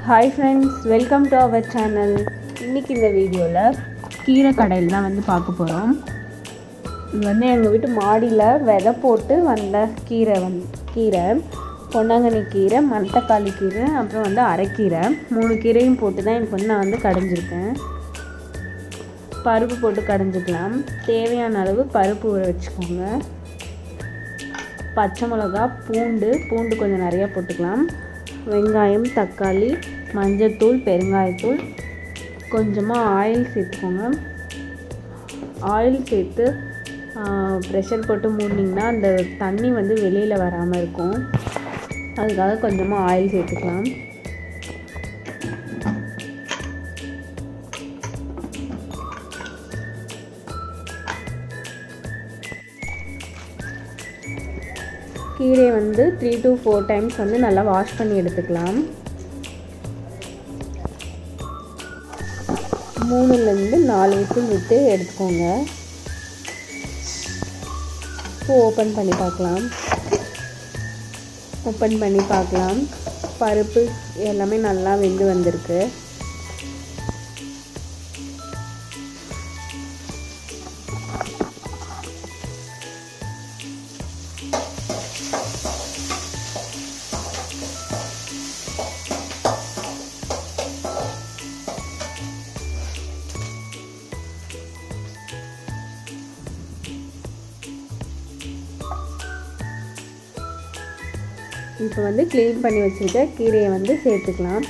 Hi friends, welcome to our channel. இன்றைக்கி இந்த வீடியோவில் கீரை கடையில் தான் பார்க்க போகிறோம். இது எங்கள் வீட்டு மாடியில் விதை போட்டு வந்த கீரை பொன்னாங்கண்ணி கீரை, மணத்தக்காளி கீரை, அப்புறம் அரைக்கீரை, 3 கீரையும் போட்டு தான் எனக்கு நான் கடைஞ்சிருக்கேன். பருப்பு போட்டு கடைஞ்சிக்கலாம். தேவையான அளவு பருப்பு ஊற வச்சுக்கோங்க. பச்சை மிளகா, பூண்டு கொஞ்சம் நிறையா போட்டுக்கலாம். வெங்காயம், தக்காளி, மஞ்சத்தூள், பெருங்காயத்தூள், கொஞ்சமாக ஆயில் சேர்த்துக்கோங்க. ஆயில் சேர்த்து ப்ரெஷர் போட்டு மூடினீங்கன்னா அந்த தண்ணி வெளியில் வராமல் இருக்கும். அதுக்காக கொஞ்சமாக ஆயில் சேர்த்துக்கலாம். கீரையை 3 to 4 டைம்ஸ் நல்லா வாஷ் பண்ணி எடுத்துக்கலாம். 3லேருந்து 4 விசில் விட்டு எடுத்துக்கோங்க. இப்போ ஓப்பன் பண்ணி பார்க்கலாம். பருப்பு எல்லாமே நல்லா வெந்து வந்திருக்கு. இப்போ க்ளீன் பண்ணி வச்சுருக்க கீரையை சேர்த்துக்கலாம்.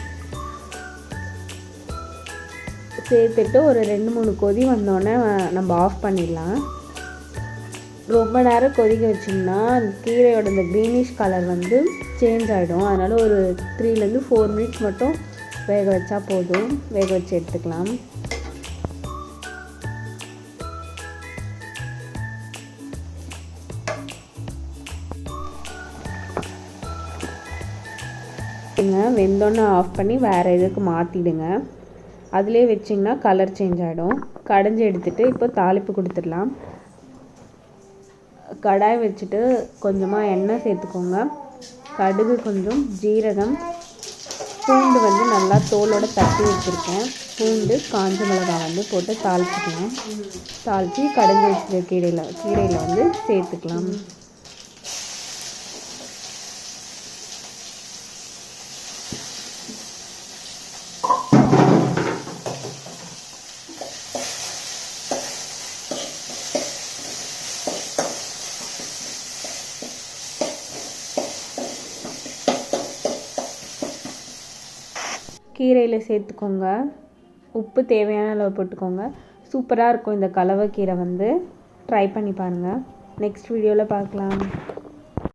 சேர்த்துட்டு ஒரு 2-3 கொதி வந்தோடனே நம்ம ஆஃப் பண்ணிடலாம். ரொம்ப நேரம் கொதிக்க வச்சிங்கன்னா கீரையோட இந்த க்ரீனிஷ் கலர் சேஞ்ச் ஆகிடும். அதனால் ஒரு 3-4 மினிட்ஸ் மட்டும் வேக வச்சா போதும். வேக வச்சு எடுத்துக்கலாம். வெந்தோன்னே ஆஃப் பண்ணி வேறு இதுக்கு மாற்றிடுங்க. அதிலே வச்சிங்கன்னா கலர் சேஞ்ச் ஆகிடும். கடைஞ்சி எடுத்துகிட்டு இப்போ தாளிப்பு கொடுத்துடலாம். கடாய் வச்சுட்டு கொஞ்சமாக எண்ணெய் சேர்த்துக்கோங்க. கடுகு, கொஞ்சம் ஜீரகம், பூண்டு நல்லா தோலோடு தட்டி வச்சுருக்கேன். பூண்டு, காஞ்ச மிளகாய் போட்டு தாளிச்சிக்கலாம். தாளித்து கடைஞ்சி வச்சுருக்க கீரையில் சேர்த்துக்கலாம். கீரையில் சேர்த்துக்கோங்க. உப்பு தேவையான அளவு போட்டுக்கோங்க. சூப்பராக இருக்கும் இந்த கலவை கீரை. ட்ரை பண்ணி பாருங்கள். நெக்ஸ்ட் வீடியோவில் பார்க்கலாம்.